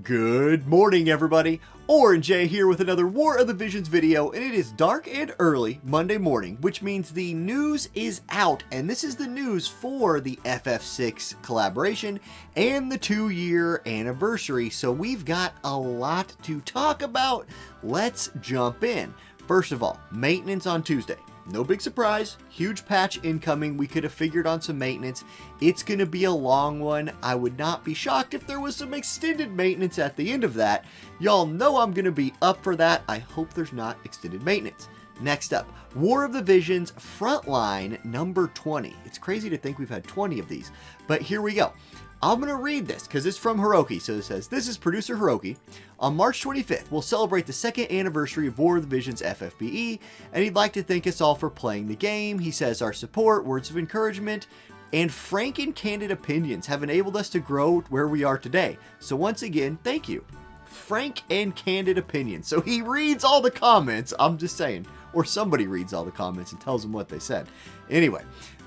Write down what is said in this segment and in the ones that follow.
Good morning, everybody. Orange J here with another War of the Visions video, and it is dark and early Monday morning, which means the news is out, and this is the news for the FF6 collaboration and the 2-year anniversary, so we've got a lot to talk about. Let's jump in. First of all, maintenance on Tuesday. No big surprise, huge patch incoming. We could have figured on some maintenance. It's going to be a long one. I would not be shocked if there was some extended maintenance at the end of that. Y'all know I'm going to be up for that. I hope there's not extended maintenance. Next up, War of the Visions Frontline number 20. It's crazy to think we've had 20 of these, but here we go. I'm going to read this because it's from Hiroki. So it says, this is producer Hiroki. On March 25th, we'll celebrate the 2nd anniversary of War of the Visions FFBE, and he'd like to thank us all for playing the game. He says our support, words of encouragement, and frank and candid opinions have enabled us to grow where we are today. So once again, thank you. Frank and candid opinions. So he reads all the comments, I'm just saying. Or somebody reads all the comments and tells them what they said. Anyway,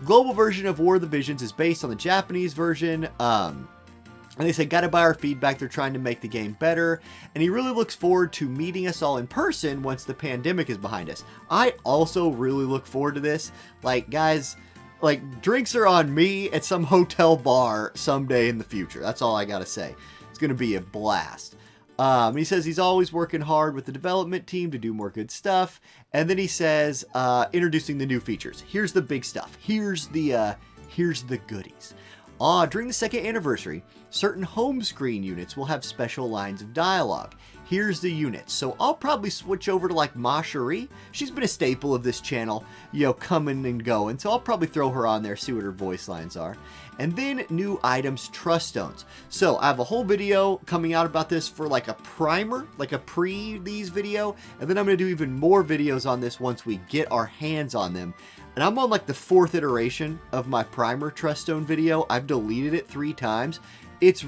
global version of War of the Visions is based on the Japanese version. And they said, gotta buy our feedback. They're trying to make the game better. And he really looks forward to meeting us all in person once the pandemic is behind us. I also really look forward to this. Like, guys, like, drinks are on me at some hotel bar someday in the future. That's all I gotta say. It's gonna be a blast. He says he's always working hard with the development team to do more good stuff. And then he says, introducing the new features. Here's the big stuff. Here's the goodies. During the 2nd anniversary, certain home screen units will have special lines of dialogue. Here's the units. So I'll probably switch over to like Ma Cherie. She's been a staple of this channel, you know, coming and going. So I'll probably throw her on there, see what her voice lines are. And then new items, trust stones. So I have a whole video coming out about this for like a primer, like a pre-these video. And then I'm going to do even more videos on this once we get our hands on them. And I'm on like the 4th iteration of my primer trust stone video. I've deleted it 3 times. It's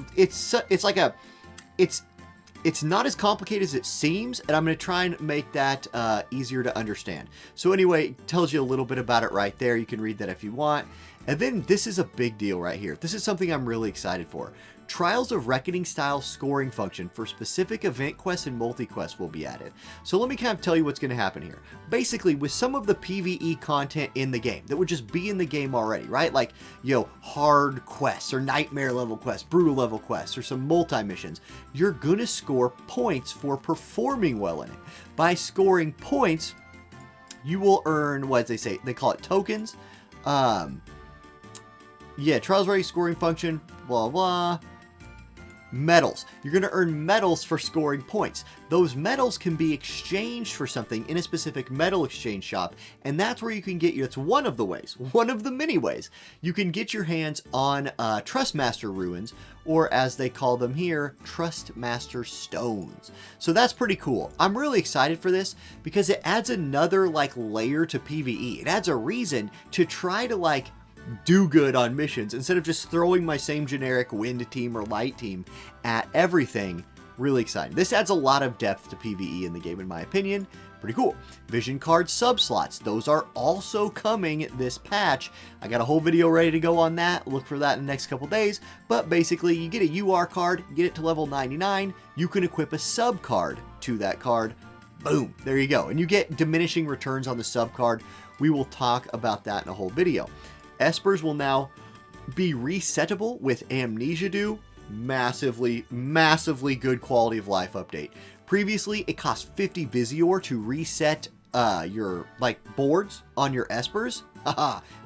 not as complicated as it seems, and I'm going to try and make that easier to understand. So anyway, it tells you a little bit about it right there. You can read that if you want. And then this is a big deal right here. This is something I'm really excited for. Trials of Reckoning style scoring function for specific event quests and multi-quests will be added. So let me kind of tell you what's going to happen here. Basically, with some of the PvE content in the game that would just be in the game already, right? Like, you know, hard quests or nightmare level quests, brutal level quests, or some multi-missions, you're going to score points for performing well in it. By scoring points, you will earn, what they say, they call it tokens. Yeah, Trials Ready scoring function, blah, blah. Medals. You're going to earn medals for scoring points. Those medals can be exchanged for something in a specific medal exchange shop, and that's where you can get, it's one of the ways, one of the many ways, you can get your hands on Trustmaster ruins, or as they call them here, Trustmaster stones. So that's pretty cool. I'm really excited for this because it adds another like layer to PvE. It adds a reason to try to like do good on missions instead of just throwing my same generic wind team or light team at everything. Really exciting. This adds a lot of depth to PvE in the game, in my opinion. Pretty cool. Vision card sub-slots. Those are also coming this patch. I got a whole video ready to go on that. Look for that in the next couple days. But basically, you get a UR card, get it to level 99. You can equip a sub card to that card. Boom. There you go. And you get diminishing returns on the sub card. We will talk about that in a whole video. Espers will now be resettable with Amnesia Do. Massively, massively good quality of life update. Previously, it cost 50 Visior to reset your like boards on your Espers.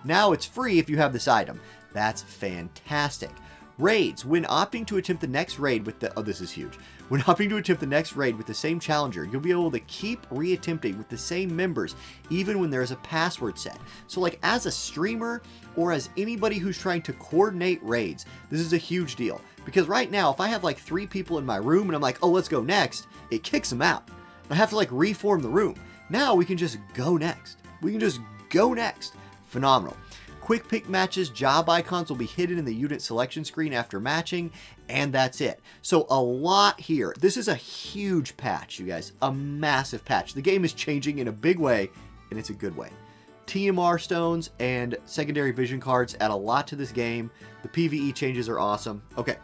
Now it's free if you have this item. That's fantastic. Raids. When opting to attempt the next raid with the... Oh, this is huge. When opting to attempt the next raid with the same challenger, you'll be able to keep reattempting with the same members, even when there's a password set. So like as a streamer or as anybody who's trying to coordinate raids, this is a huge deal. Because right now, if I have like 3 people in my room and I'm like, oh, let's go next, it kicks them out. I have to like reform the room. Now we can just go next. We can just go next. Phenomenal. Quick pick matches, job icons will be hidden in the unit selection screen after matching, and that's it. So a lot here. This is a huge patch, you guys. A massive patch. The game is changing in a big way, and it's a good way. TMR stones and secondary vision cards add a lot to this game. The PvE changes are awesome. Okay,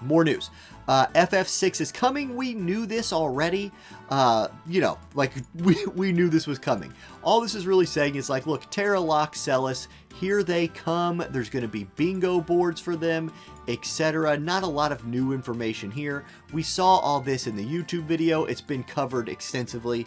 more news. FF6 is coming. We knew this already. You know, like, we knew this was coming. All this is really saying is, like, look, Terra, Locke, Celis, here they come. There's going to be bingo boards for them, etc. Not a lot of new information here. We saw all this in the YouTube video. It's been covered extensively.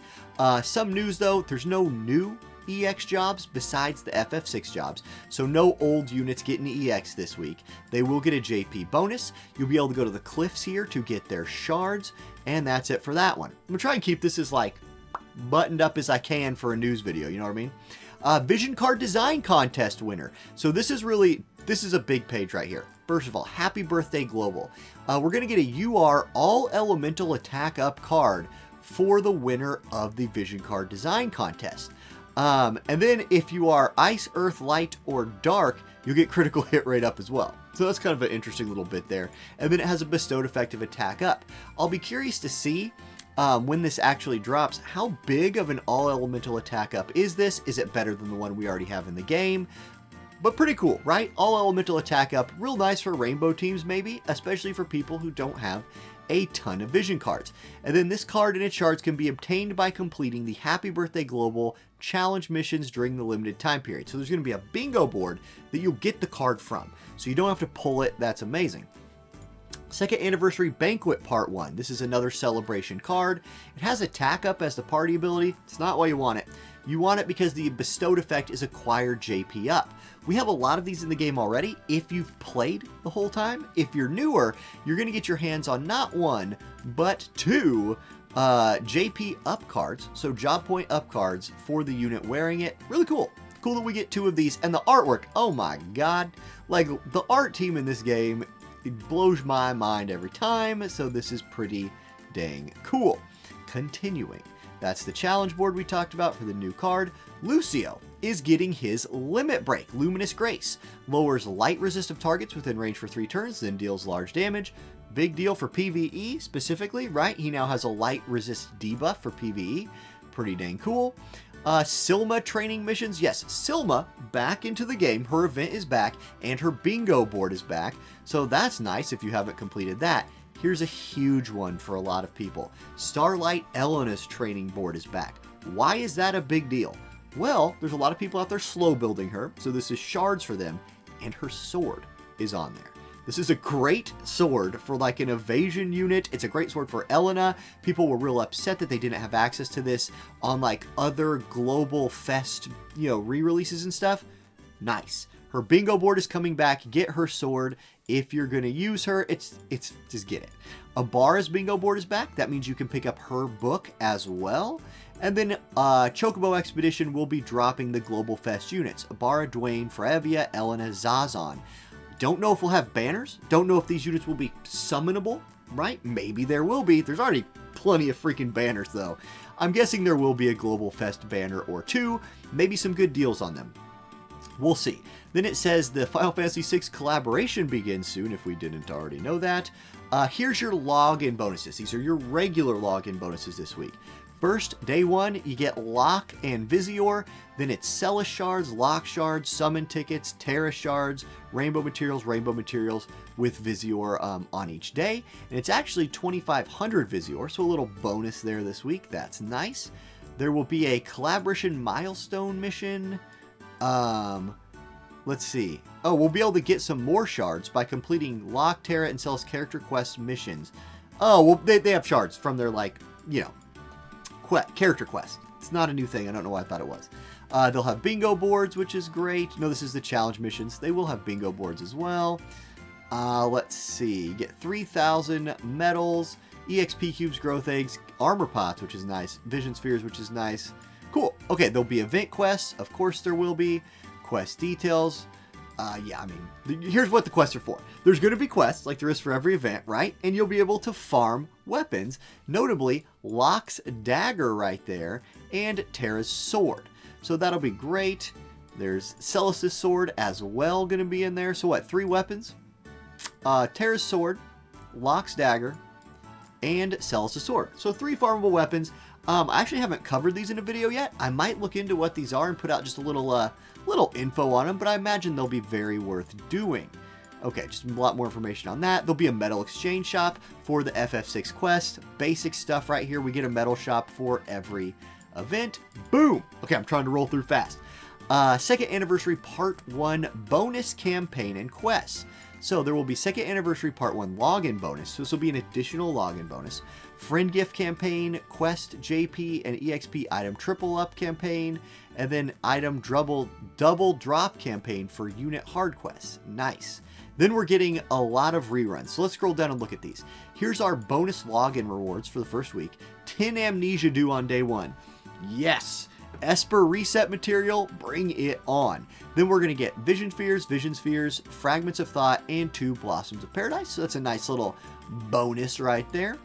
Some news, though. There's no new EX jobs besides the FF6 jobs, so no old units getting EX this week. They will get a JP bonus. You'll be able to go to the cliffs here to get their shards, and that's it for that one. I'm gonna try and keep this as like buttoned up as I can for a news video, you know what I mean? Vision card design contest winner. So this is a big page right here. First of all, happy birthday Global. We're gonna get a UR all elemental attack up card for the winner of the Vision card design contest. And then if you are Ice, Earth, Light, or Dark, you'll get critical hit rate up as well. So that's kind of an interesting little bit there. And then it has a bestowed effective attack up. I'll be curious to see when this actually drops, how big of an all elemental attack up is this? Is it better than the one we already have in the game? But pretty cool, right? All elemental attack up, real nice for rainbow teams maybe, especially for people who don't have a ton of vision cards. And then this card and its shards can be obtained by completing the Happy Birthday Global challenge missions during the limited time period. So there's going to be a bingo board that you'll get the card from. So you don't have to pull it. That's amazing. Second Anniversary Banquet Part 1. This is another celebration card. It has attack up as the party ability. It's not why you want it. You want it because the bestowed effect is acquired JP up. We have a lot of these in the game already if you've played the whole time. If you're newer, you're going to get your hands on not one, but two JP up cards. So job point up cards for the unit wearing it. Really cool. Cool that we get two of these. And the artwork, oh my god. Like, the art team in this game, it blows my mind every time. So this is pretty dang cool. Continuing. That's the challenge board we talked about for the new card. Lucio is getting his Limit Break, Luminous Grace. Lowers light resist of targets within range for 3 turns, then deals large damage. Big deal for PvE specifically, right? He now has a light resist debuff for PvE. Pretty dang cool. Silma training missions. Yes, Silma back into the game. Her event is back, and her bingo board is back. So that's nice if you haven't completed that. Here's a huge one for a lot of people. Starlight Elena's training board is back. Why is that a big deal? Well, there's a lot of people out there slow building her, so this is shards for them, and her sword is on there. This is a great sword for like an evasion unit. It's a great sword for Elena. People were real upset that they didn't have access to this on like other global fest, you know, re-releases and stuff. Nice. Her bingo board is coming back. Get her sword. If you're going to use her, it's just get it. Abara's bingo board is back. That means you can pick up her book as well. And then Chocobo Expedition will be dropping the Global Fest units. Abara, Dwayne, Frevia, Elena, Zazon. Don't know if we'll have banners. Don't know if these units will be summonable, right? Maybe there will be. There's already plenty of freaking banners, though. I'm guessing there will be a Global Fest banner or two. Maybe some good deals on them. We'll see. Then it says the Final Fantasy VI collaboration begins soon, if we didn't already know that. Here's your login bonuses. These are your regular login bonuses this week. First, day one, you get Locke and Visior. Then it's Celis shards, Locke shards, Summon tickets, Terra shards, Rainbow materials with Visior on each day. And it's actually 2,500 Visior, so a little bonus there this week. That's nice. There will be a collaboration milestone mission. Let's see. Oh, we'll be able to get some more shards by completing Locke, Terra, and Celis character quest missions. Oh, well, they have shards from their, like, you know, character quest. It's not a new thing. I don't know why I thought it was. They'll have bingo boards, which is great. No, this is the challenge missions. They will have bingo boards as well. Let's see. You get 3,000 medals, EXP cubes, growth eggs, armor pots, which is nice, vision spheres, which is nice. Cool. Okay, there'll be event quests. Of course there will be. Quest details. Yeah, I mean, here's what the quests are for. There's going to be quests, like there is for every event, right? And you'll be able to farm weapons, notably Locke's dagger right there, and Terra's sword. So that'll be great. There's Celis' sword as well going to be in there. So what, 3 weapons? Terra's sword, Locke's dagger, and Celis' sword. So 3 farmable weapons. I actually haven't covered these in a video yet. I might look into what these are and put out just a little info on them, but I imagine they'll be very worth doing. Okay, just a lot more information on that. There'll be a metal exchange shop for the FF6 quest. Basic stuff right here. We get a metal shop for every event. Boom! Okay, I'm trying to roll through fast. Second Anniversary Part 1 bonus campaign and quests. So there will be Second Anniversary Part 1 login bonus. So this will be an additional login bonus. Friend gift campaign, quest JP and EXP item triple up campaign, and then item double drop campaign for unit hard quests. Nice. Then we're getting a lot of reruns. So let's scroll down and look at these. Here's our bonus login rewards for the first week. 10 amnesia due on day 1. Yes. Esper reset material, bring it on. Then we're going to get Vision Spheres, Fragments of Thought, and 2 Blossoms of Paradise. So that's a nice little bonus right there.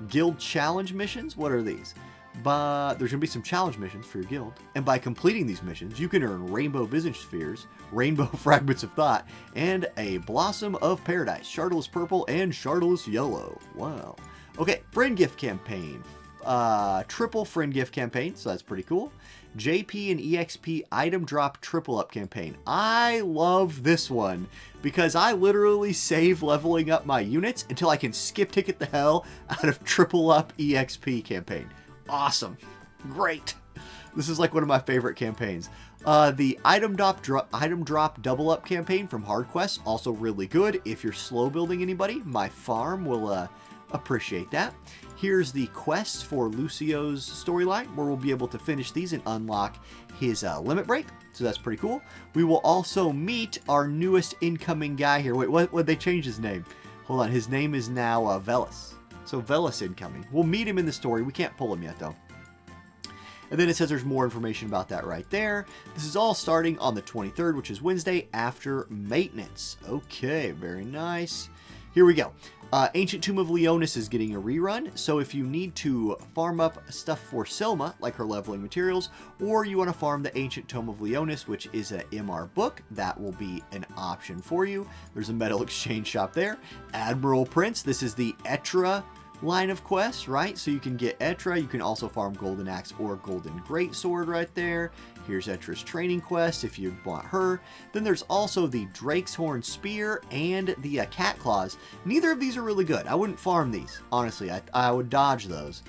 Guild challenge missions, what are these? But there's going to be some challenge missions for your guild. And by completing these missions, you can earn Rainbow Vision Spheres, Rainbow Fragments of Thought, and a Blossom of Paradise, Shardless Purple and Shardless Yellow. Wow. Okay, Friend Gift Campaign. Triple Friend Gift Campaign, so that's pretty cool. JP and EXP item drop triple up campaign. I love this one because I literally save leveling up my units until I can skip ticket the hell out of triple up EXP campaign. Awesome. Great. This is like one of my favorite campaigns. The item drop double up campaign from Hard Quest, also really good. If you're slow building anybody, my farm will appreciate that. Here's the quest for Lucio's storyline, where we'll be able to finish these and unlock his limit break. So that's pretty cool. We will also meet our newest incoming guy here. Wait, what they changed his name? Hold on, his name is now Velis. So Velis incoming. We'll meet him in the story. We can't pull him yet though. And then it says there's more information about that right there. This is all starting on the 23rd, which is Wednesday after maintenance. Okay, very nice. Here we go. Ancient Tomb of Leonis is getting a rerun, so if you need to farm up stuff for Selma, like her leveling materials, or you want to farm the Ancient Tomb of Leonis, which is a MR book, that will be an option for you. There's a metal exchange shop there. Admiral Prince, this is the Etra line of quests, right? So you can get Etra, you can also farm Golden Axe or Golden Greatsword right there. Here's Etra's training quest if you want her. Then there's also the Drake's Horn Spear and the Cat Claws. Neither of these are really good. I wouldn't farm these, honestly. I would dodge those.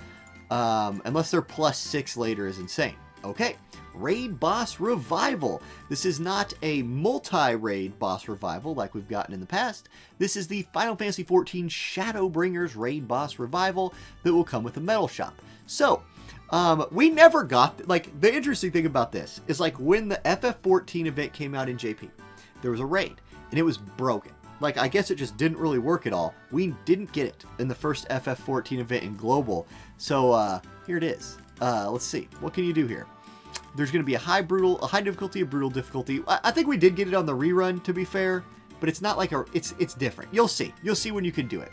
Unless they're +6 later is insane. Okay, Raid Boss Revival. This is not a multi-raid boss revival like we've gotten in the past. This is the Final Fantasy XIV Shadowbringers Raid Boss Revival that will come with a metal shop. So, we never got, like, the interesting thing about this is, like, when the FF14 event came out in JP, there was a raid, and it was broken. Like, I guess it just didn't really work at all. We didn't get it in the first FF14 event in Global. So, here it is. Let's see. What can you do here? There's going to be a high difficulty, a brutal difficulty. I think we did get it on the rerun, to be fair, but it's not like it's different. You'll see. You'll see when you can do it.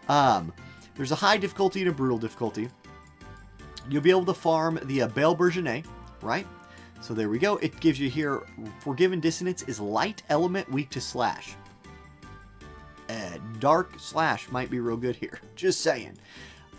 There's a high difficulty and a brutal difficulty. You'll be able to farm the Belle Bourgeois, right? So there we go. It gives you here, Forgiven Dissonance is light element weak to slash. Dark slash might be real good here. Just saying.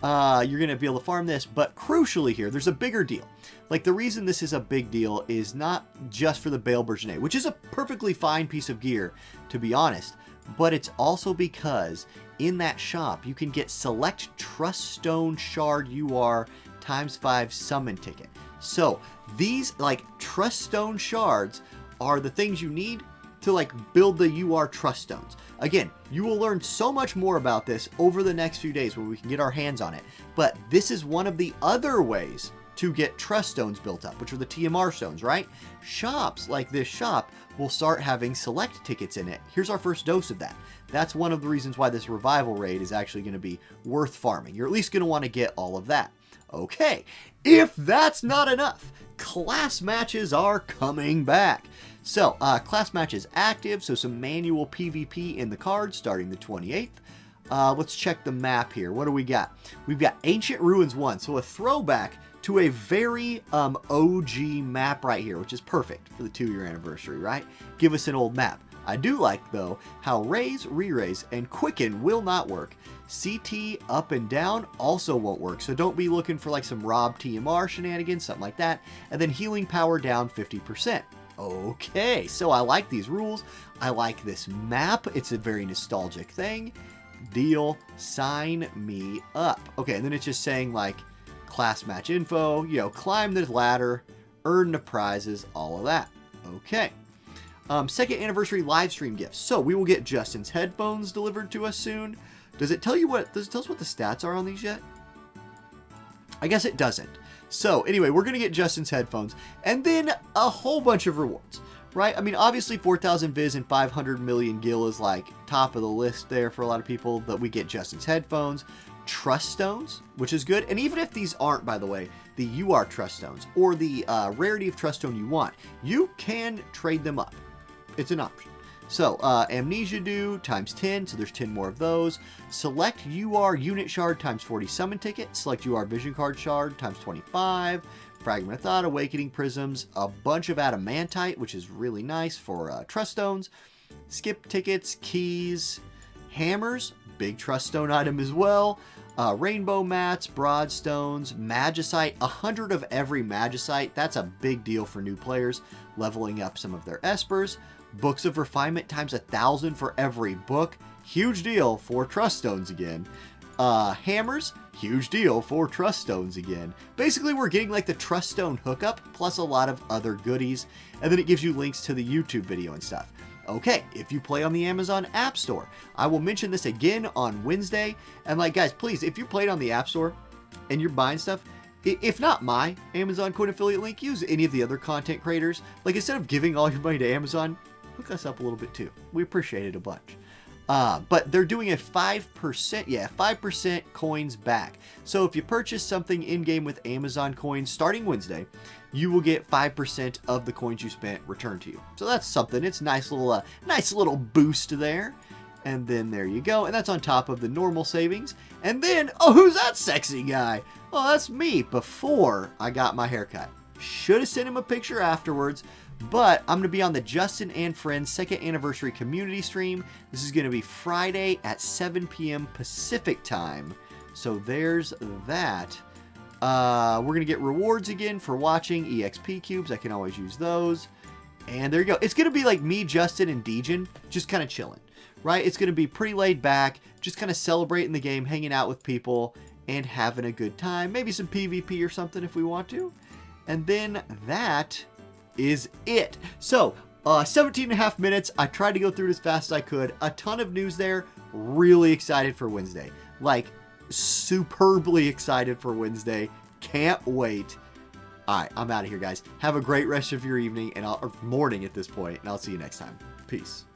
You're going to be able to farm this, but crucially here, there's a bigger deal. Like, the reason this is a big deal is not just for the Belle Bourgeois, which is a perfectly fine piece of gear, to be honest, but it's also because in that shop, you can get select Trust Stone Shard UR ×5 summon ticket. So these, like, Trust Stone Shards are the things you need to, like, build the UR Trust Stones. Again, you will learn so much more about this over the next few days where we can get our hands on it. But this is one of the other ways to get Trust Stones built up, which are the TMR stones, right? Shops like this shop will start having select tickets in it. Here's our first dose of that. That's one of the reasons why this revival raid is actually going to be worth farming. You're at least going to want to get all of that. Okay, if that's not enough, class matches are coming back. So, class match is active, so some manual PvP in the cards starting the 28th. Let's check the map here. What do we got? We've got Ancient Ruins 1, so a throwback to a very OG map right here, which is perfect for the 2-year anniversary, right? Give us an old map. I do like, though, how raise, re-raise, and quicken will not work. CT up and down also won't work, so don't be looking for like some Rob TMR shenanigans, something like that. And then healing power down 50%. Okay, so I like these rules. I like this map. It's a very nostalgic thing. Deal. Sign me up. Okay, and then it's just saying like class match info, you know, climb the ladder, earn the prizes, all of that. Okay. Second anniversary live stream gifts. So we will get Justin's headphones delivered to us soon. Does it tell us what the stats are on these yet? I guess it doesn't. So anyway, we're going to get Justin's headphones and then a whole bunch of rewards, right? I mean, obviously 4,000 Viz and 500 million Gil is like top of the list there for a lot of people, but we get Justin's headphones, Trust Stones, which is good. And even if these aren't, by the way, the UR Trust Stones or the rarity of Trust Stone you want, you can trade them up. It's an option. So, Amnesia Dew times 10, so there's 10 more of those. Select UR Unit Shard times 40 Summon Ticket. Select UR Vision Card Shard times 25. Fragment of Thought, Awakening Prisms, a bunch of Adamantite, which is really nice for Trust Stones. Skip Tickets, Keys, Hammers, big Trust Stone item as well. Rainbow Mats, Broadstones, Magicite, 100 of every Magicite. That's a big deal for new players, leveling up some of their Espers. Books of Refinement times 1,000 for every book. Huge deal for Trust Stones again. Hammers, huge deal for Trust Stones again. Basically, we're getting like the Trust Stone hookup plus a lot of other goodies. And then it gives you links to the YouTube video and stuff. Okay, if you play on the Amazon App Store, I will mention this again on Wednesday. And like, guys, please, if you played on the App Store and you're buying stuff, if not my Amazon Coin affiliate link, use any of the other content creators. Like, instead of giving all your money to Amazon, hook us up a little bit too. We appreciate it a bunch. But they're doing a 5% coins back. So if you purchase something in-game with Amazon coins starting Wednesday, you will get 5% of the coins you spent returned to you. So that's something. It's nice little boost there. And then there you go. And that's on top of the normal savings. And then, oh, who's that sexy guy? Oh, that's me before I got my haircut. Should have sent him a picture afterwards. But I'm going to be on the Justin and Friends 2nd anniversary community stream. This is going to be Friday at 7 p.m. Pacific time. So there's that. We're going to get rewards again for watching EXP cubes. I can always use those. And there you go. It's going to be like me, Justin, and Dejan just kind of chilling, right? It's going to be pretty laid back, just kind of celebrating the game, hanging out with people, and having a good time. Maybe some PvP or something if we want to. And then that is it. So 17 and a half minutes. I tried to go through it as fast as I could. A ton of news there. Really excited for Wednesday. Like, superbly excited for Wednesday. Can't wait. All right, I'm out of here, guys. Have a great rest of your evening or morning at this point, and I'll see you next time. Peace.